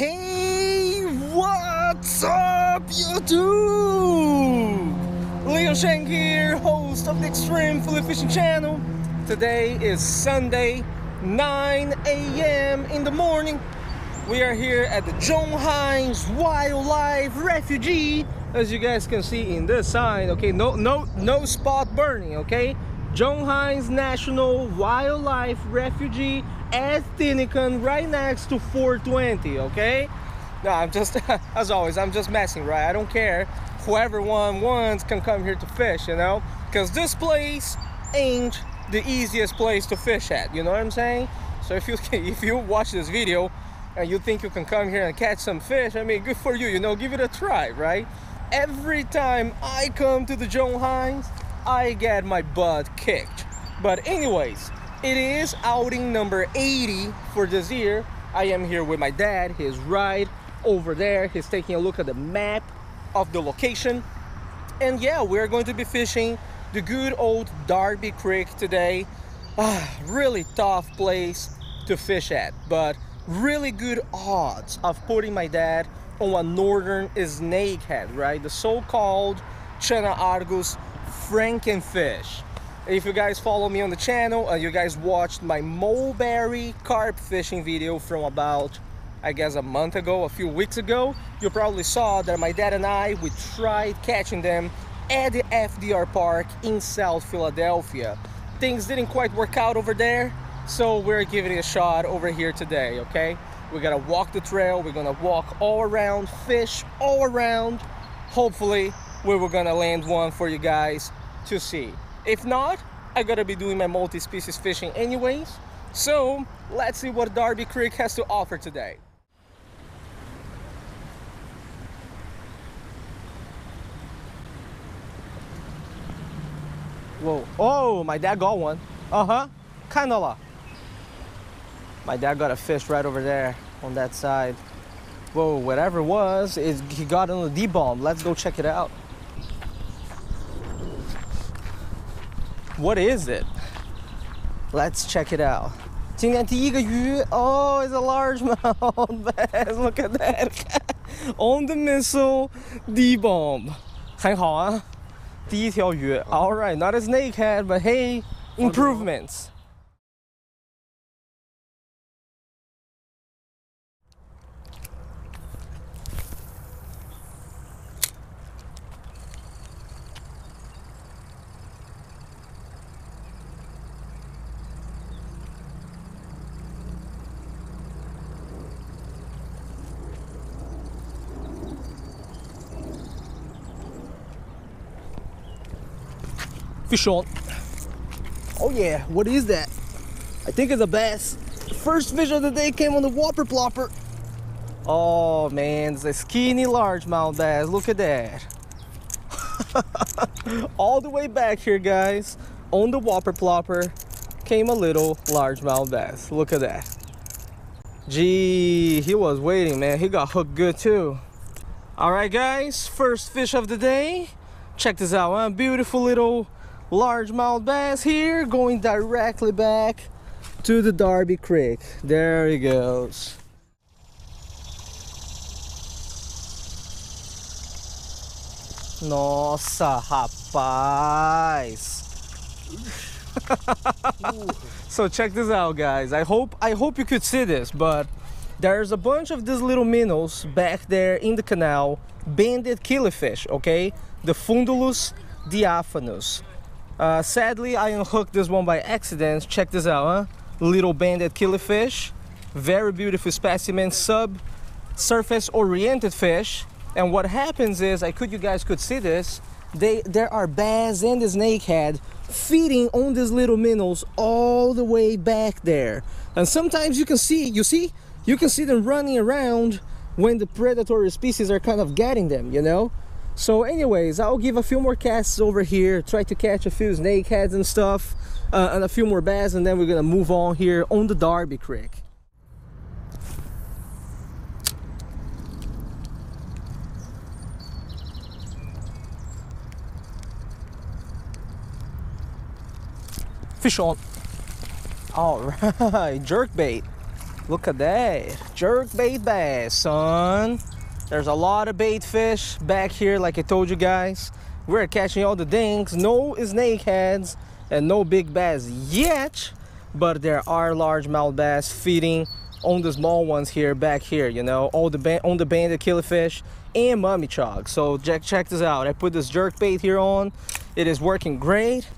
Hey, what's up, YouTube? Leo Shank here, host of the Extreme Fly Fishing Channel. Today is Sunday, 9 a.m. in the morning. We are here at the John Heinz Wildlife Refugee, as you guys can see in this sign. Okay, no spot burning. Okay, John Heinz National Wildlife Refugee at Tinicum, right next to 420. Okay, no, I'm just as always, I'm just messing, right? I don't care. Whoever wants can come here to fish, you know, because this place ain't the easiest place to fish at, you know what I'm saying? So if you watch this video and you think you can come here and catch some fish, I mean, good for you, you know, give it a try, right? Every time I come to the John Heinz, I get my butt kicked. But anyways, it is outing number 80 for this year. I am here with my dad. He's right over there. He's taking a look at the map of the location. And yeah, we're going to be fishing the good old Darby Creek today. Really tough place to fish at, but really good odds of putting my dad on a Northern Snakehead, right? The so-called Chana Argus Frankenfish. If you guys follow me on the channel, you guys watched my mulberry carp fishing video from about, I guess, a month ago, a few weeks ago, you probably saw that my dad and we tried catching them at the FDR Park in South Philadelphia. Things didn't quite work out over there, so we're giving it a shot over here today, okay? We're gonna walk the trail, we're gonna walk all around, fish all around. Hopefully, we were gonna land one for you guys to see. If not, I gotta be doing my multi-species fishing anyways. So let's see what Darby Creek has to offer today. Whoa, oh, my dad got one. Canola. My dad got a fish right over there on that side. Whoa, whatever it was, he got on the D-bomb. Let's go check it out. What is it? Let's check it out. 今天第一个鱼, oh, it's a largemouth bass. Look at that. On the missile, D-bomb. 很好啊，第一条鱼. All right, not a snakehead, but hey, improvements. Fish on. Oh yeah, what is that? I think it's a bass. First fish of the day came on the whopper plopper. Oh man, it's a skinny largemouth bass. Look at that. All the way back here, guys, on the whopper plopper came a little largemouth bass. Look at that. Gee, he was waiting, man. He got hooked good too. All right, guys, first fish of the day. Check this out, huh? Beautiful little largemouth bass here, going directly back to the Darby Creek. There he goes. Nossa, rapaz. So check this out, guys. I hope you could see this, but there's a bunch of these little minnows back there in the canal, banded killifish, okay? The Fundulus diaphanous. Sadly, I unhooked this one by accident. Check this out, huh? Little banded killifish. Very beautiful specimen, subsurface oriented fish. And what happens is, you guys could see this, there are bass and the snakehead feeding on these little minnows all the way back there. And sometimes you can see them running around when the predatory species are kind of getting them, you know? So anyways, I'll give a few more casts over here, try to catch a few snakeheads and stuff, and a few more bass, and then we're gonna move on here on the Darby Creek. Fish on. All right, jerk bait. Look at that. Jerkbait bass, son. There's a lot of bait fish back here, like I told you guys. We're catching all the dinks. No snakeheads and no big bass yet. But there are largemouth bass feeding on the small ones here, back here, you know, on the banded killifish and mummy chog. So check this out. I put this jerkbait here on. It is working great.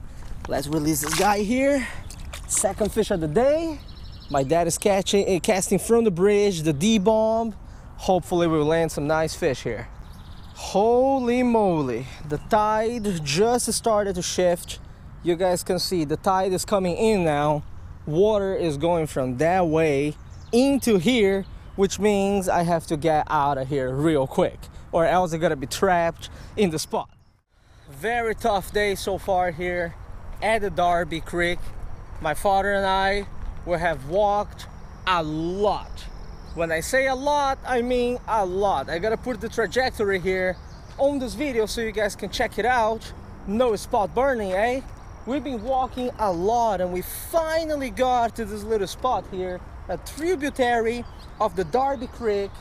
Let's release this guy here. Second fish of the day. My dad is casting from the bridge, the D-bomb. Hopefully we'll land some nice fish here. Holy moly, the tide just started to shift. You guys can see the tide is coming in now. Water is going from that way into here, which means I have to get out of here real quick, or else I'm gonna be trapped in the spot. Very tough day so far here at the Darby Creek. My father and I will have walked a lot. When I say a lot, I mean a lot. I gotta put the trajectory here on this video so you guys can check it out. No spot burning, eh? We've been walking a lot and we finally got to this little spot here, a tributary of the Darby Creek,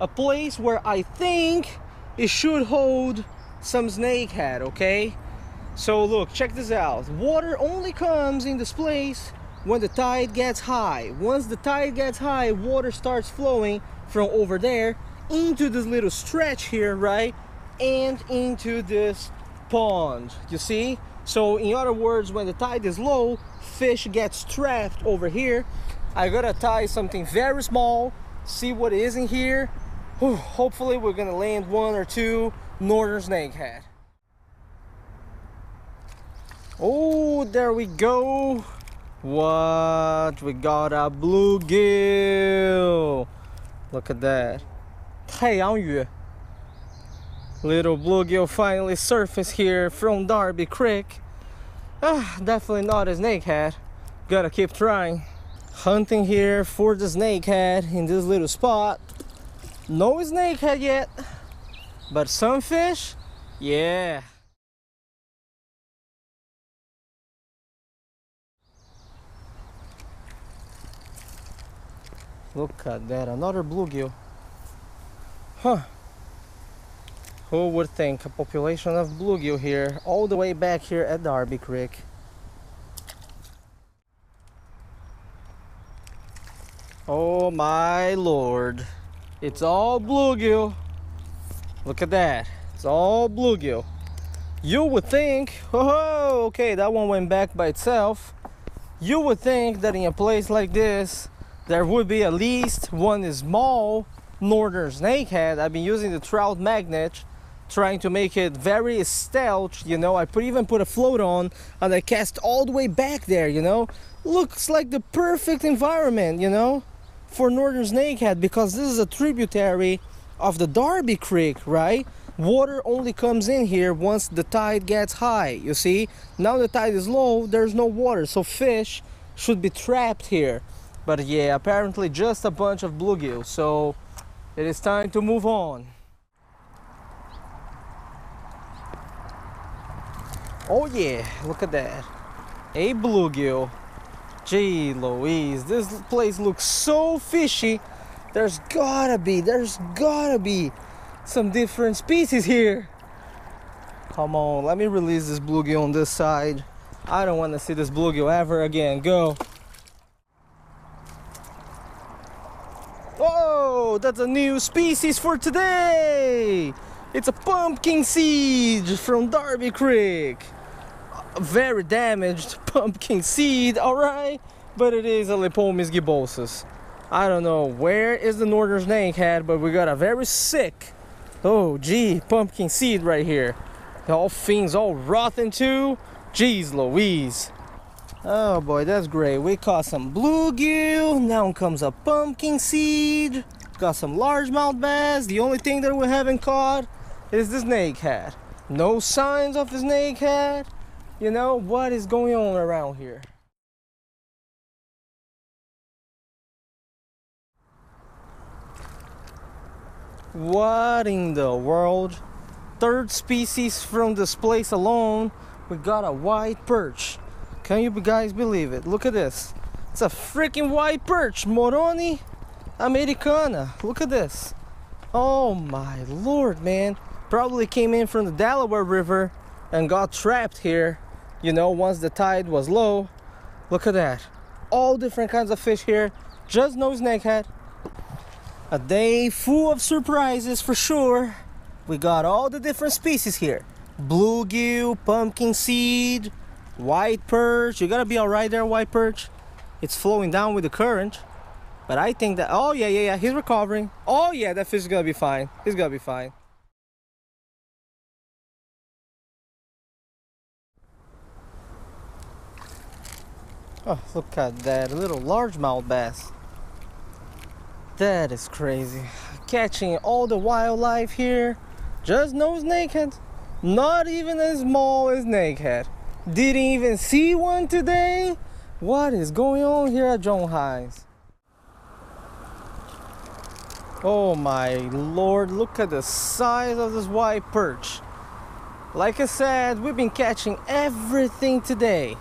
a place where I think it should hold some snakehead, okay? So look, check this out. Water only comes in this place when the tide gets high. Once the tide gets high, water starts flowing from over there into this little stretch here, right? And into this pond, you see? So in other words, when the tide is low, fish gets trapped over here. I gotta tie something very small, see what is in here. Whew, hopefully we're gonna land one or two Northern Snakehead. Oh, there we go. What? We got a bluegill. Look at that. 太阳鱼. Little bluegill finally surfaced here from Darby Creek. Definitely not a snakehead. Gotta keep trying. Hunting here for the snakehead in this little spot. No snakehead yet, but some fish, yeah. Look at that, another bluegill. Huh. Who would think a population of bluegill here, all the way back here at Darby Creek. Oh my lord. It's all bluegill. Look at that. It's all bluegill. You would think, oh, okay, that one went back by itself. You would think that in a place like this, there would be at least one small Northern Snakehead. I've been using the trout magnet, trying to make it very stealth, you know. I even put a float on and I cast all the way back there, you know. Looks like the perfect environment, you know, for Northern Snakehead, because this is a tributary of the Darby Creek, right? Water only comes in here once the tide gets high, you see. Now the tide is low, there's no water, so fish should be trapped here. But yeah, apparently just a bunch of bluegill, so it is time to move on. Oh yeah, look at that. A bluegill. Gee Louise, this place looks so fishy. There's gotta be some different species here. Come on, let me release this bluegill on this side. I don't want to see this bluegill ever again. Go. Oh, that's a new species for today. It's a pumpkin seed from Darby Creek. A very damaged pumpkin seed, alright? But it is a Lepomis gibosus. I don't know where is the Northern Snakehead, but we got a very sick, oh gee, pumpkin seed right here. The whole thing's all rotten too. Jeez Louise. Oh boy, that's great. We caught some bluegill. Now comes a pumpkin seed. Got some largemouth bass. The only thing that we haven't caught is the snakehead. No signs of the snakehead. You know, what is going on around here? What in the world? Third species from this place alone. We got a white perch. Can you guys believe it? Look at this. It's a freaking white perch, Moroni Americana. Look at this. Oh my lord, man. Probably came in from the Delaware River and got trapped here, you know, once the tide was low. Look at that. All different kinds of fish here. Just no snakehead. A day full of surprises for sure. We got all the different species here. Bluegill, pumpkin seed, white perch. You gotta be alright there, white perch. It's flowing down with the current. But I think that, oh yeah, he's recovering. Oh yeah, that fish is gonna be fine. He's gonna be fine. Oh, look at that little largemouth bass. That is crazy. Catching all the wildlife here. Just no snakehead. Not even as small as snakehead. Didn't even see one today. What is going on here at John Heinz? Oh my lord, look at the size of this white perch. Like I said, we've been catching everything today.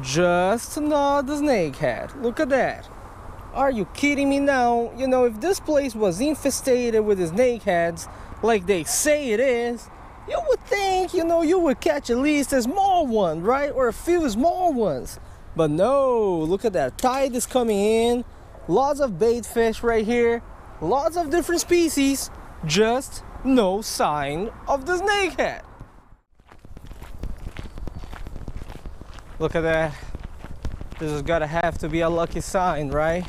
Just not the snakehead. Look at that. Are you kidding me now? You know, if this place was infested with the snakeheads, like they say it is, you would think, you know, you would catch at least a small one, right? Or a few small ones. But no, look at that. Tide is coming in. Lots of bait fish right here. Lots of different species. Just no sign of the snakehead. Look at that. This has gotta have to be a lucky sign, right?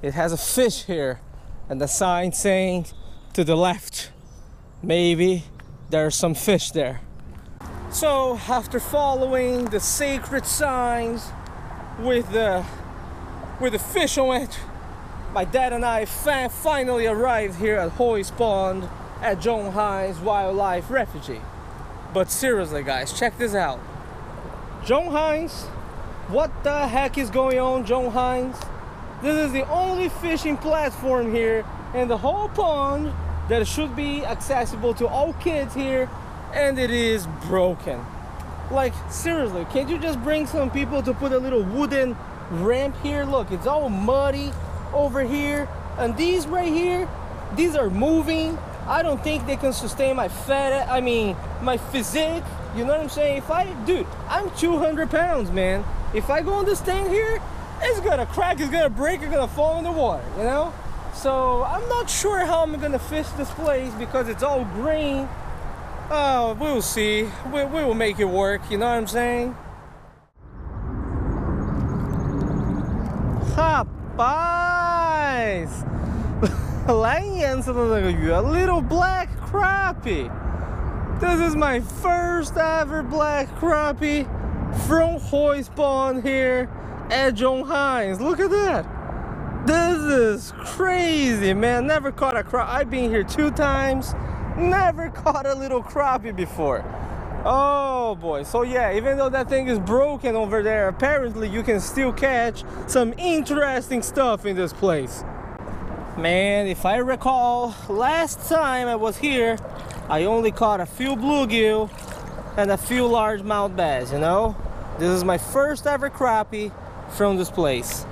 It has a fish here and the sign saying to the left. Maybe there's some fish there. So after following the sacred signs with the fish on it, my dad and I finally arrived here at Hoy's Pond at John Heinz Wildlife Refugee. But seriously guys, check this out. John Heinz, what the heck is going on, John Heinz? This is the only fishing platform here in the whole pond that should be accessible to all kids here, and it is broken. Like seriously, can't you just bring some people to put a little wooden ramp here? Look, it's all muddy over here, and these right here, these are moving. I don't think they can sustain my my physique. You know what I'm saying? Dude, I'm 200 pounds, man. If I go on this thing here, it's gonna crack, it's gonna break, it's gonna fall in the water, you know? So I'm not sure how I'm gonna fish this place because it's all green. Oh, we'll see. We will make it work, you know what I'm saying? Rapaz! Lá em Anson, a little black crappie. This is my first ever black crappie from Hoy's Pond here at John Heinz. Look at that. This is crazy, man. Never caught a crappie. I've been here 2 times. Never caught a little crappie before. Oh boy. So yeah, even though that thing is broken over there, apparently you can still catch some interesting stuff in this place. Man, if I recall, last time I was here, I only caught a few bluegill and a few largemouth bass, you know? This is my first ever crappie from this place.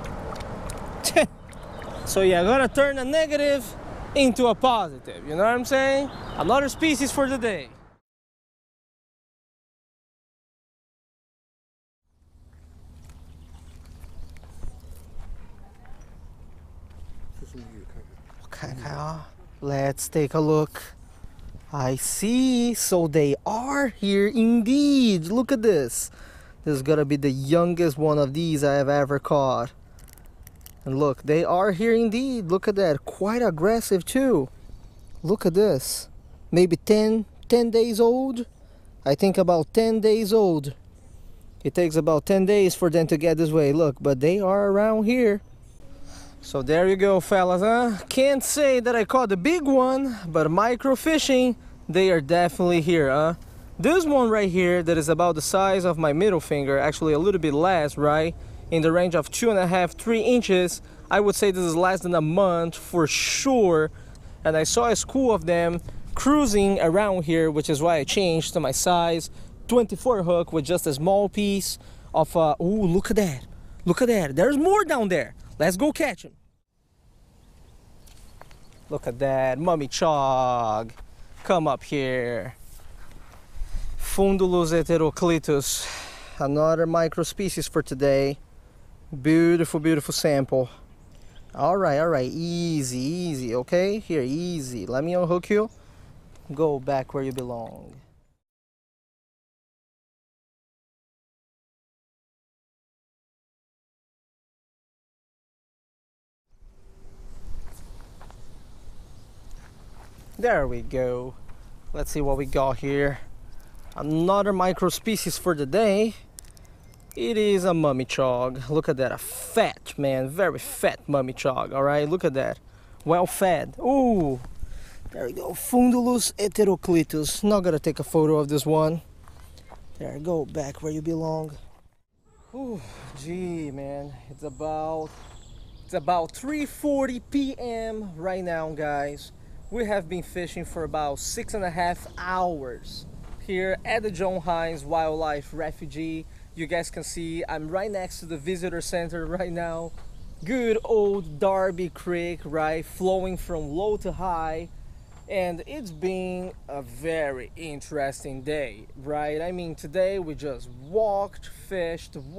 So yeah, I'm gonna turn a negative into a positive, you know what I'm saying? Another species for the day. Okay, let's take a look. I see. So they are here indeed. Look at this. This is gonna be the youngest one of these I have ever caught. And look, they are here indeed. Look at that. Quite aggressive too. Look at this. Maybe 10 days old. I think about 10 days old. It takes about 10 days for them to get this way. Look, but they are around here. So there you go, fellas, huh? Can't say that I caught the big one, but micro fishing, they are definitely here, huh? This one right here that is about the size of my middle finger, actually a little bit less, right? In the range of 2.5, 3 inches. I would say this is less than a month for sure. And I saw a school of them cruising around here, which is why I changed to my size 24 hook with just a small piece of, ooh, look at that. Look at that. There's more down there. Let's go catch him. Look at that. Mummy chog. Come up here. Fundulus heteroclitus. Another microspecies for today. Beautiful, beautiful sample. All right. Easy, okay? Here, easy. Let me unhook you. Go back where you belong. There we go. Let's see what we got here. Another microspecies for the day. It is a mummy chog. Look at that, a fat, man, very fat mummy chog. All right, look at that, well fed. Ooh, there we go. Fundulus heteroclitus. Not gonna take a photo of this one. There, go back where you belong. Ooh, gee, man, it's about 3:40 p.m. right now, guys. We have been fishing for about 6.5 hours here at the John Heinz Wildlife Refugee. You guys can see I'm right next to the visitor center right now. Good old Darby Creek, right, flowing from low to high. And it's been a very interesting day, right? I mean, today we just walked, fished, and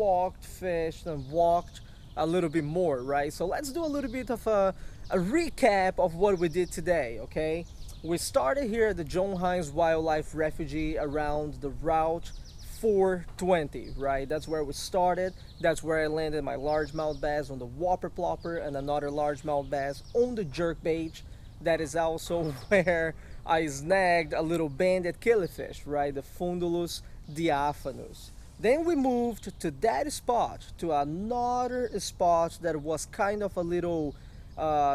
walked a little bit more, right? So let's do a little bit of a recap of what we did today, okay? We started here at the John Heinz Wildlife Refugee around the route 420, right? That's where we started. That's where I landed my largemouth bass on the whopper plopper and another largemouth bass on the jerkbait. That is also where I snagged a little banded killifish, right? The Fundulus diaphanus. Then we moved to that spot, to another spot that was kind of a little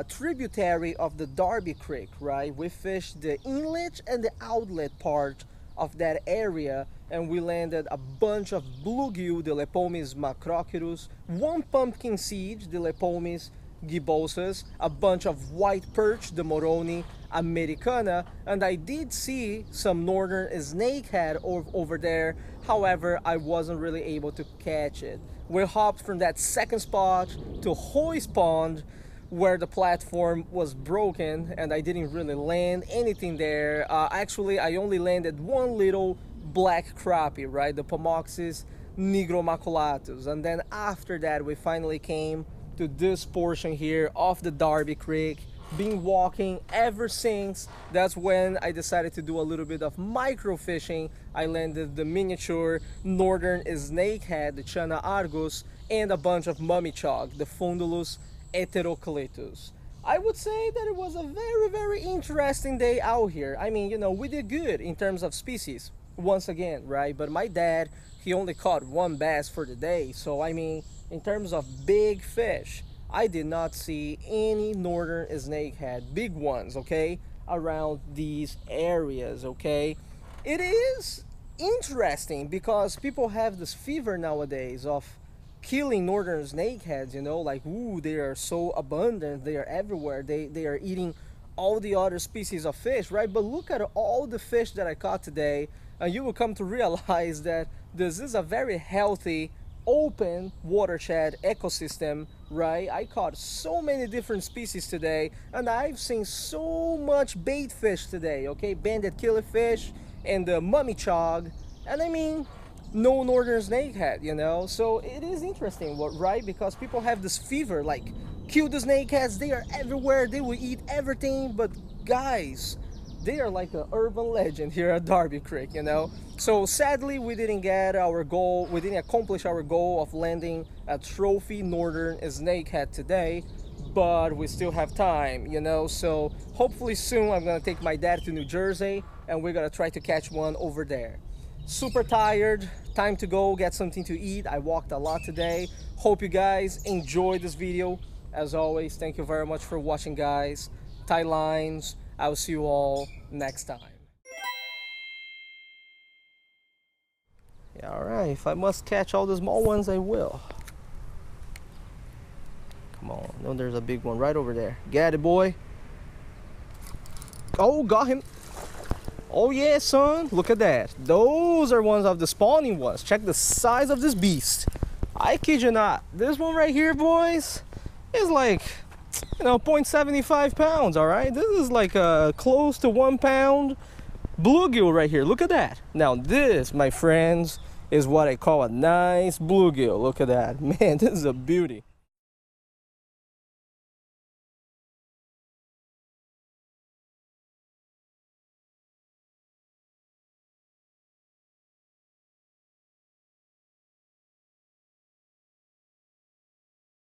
tributary of the Darby Creek, right? We fished the inlet and the outlet part of that area, and we landed a bunch of bluegill, the Lepomis macrochirus, one pumpkin seed, the Lepomis gibbosas, a bunch of white perch, the Moroni americana, and I did see some northern snakehead over there. However, I wasn't really able to catch it. We hopped from that second spot to Hoy's Pond, where the platform was broken and I didn't really land anything there. Actually, I only landed one little black crappie, right? The Pomoxis nigromaculatus. And then after that, we finally came to this portion here of the Darby Creek. Been walking ever since. That's when I decided to do a little bit of micro fishing. I landed the miniature northern snakehead, the Chana argus, and a bunch of mummy chog, the Fundulus heteroclitus. I would say that it was a very, very interesting day out here. I mean, you know, we did good in terms of species once again, right? But my dad, he only caught one bass for the day. So I mean, in terms of big fish, I did not see any northern snakehead, big ones, okay, around these areas, okay? It is interesting because people have this fever nowadays of killing northern snakeheads, you know, like, ooh, they are so abundant, they are everywhere, they are eating all the other species of fish, right? But look at all the fish that I caught today, and you will come to realize that this is a very healthy, open watershed ecosystem, right? I caught so many different species today, and I've seen so much bait fish today, okay? Banded killifish and the mummy chog, and I mean, no northern snakehead, you know? So it is interesting, right? Because people have this fever, like, kill the snakeheads, they are everywhere, they will eat everything, but guys, they are like an urban legend here at Darby Creek, you know? So sadly, we didn't get our goal, we didn't accomplish our goal of landing a trophy northern snakehead today, but we still have time, you know? So hopefully soon I'm gonna take my dad to New Jersey and we're gonna try to catch one over there. Super tired, time to go get something to eat. I walked a lot today. Hope you guys enjoyed this video. As always, thank you very much for watching, guys. Tie lines. I will see you all next time. Yeah, all right, if I must catch all the small ones, I will. Come on, no, there's a big one right over there. Get it, boy. Oh, got him. Oh yeah, son, look at that. Those are ones of the spawning ones. Check the size of this beast. I kid you not, this one right here, boys, is like, you know, 0.75 pounds, all right? This is like close to 1 pound bluegill right here. Look at that. Now this, my friends, is what I call a nice bluegill. Look at that. Man, this is a beauty.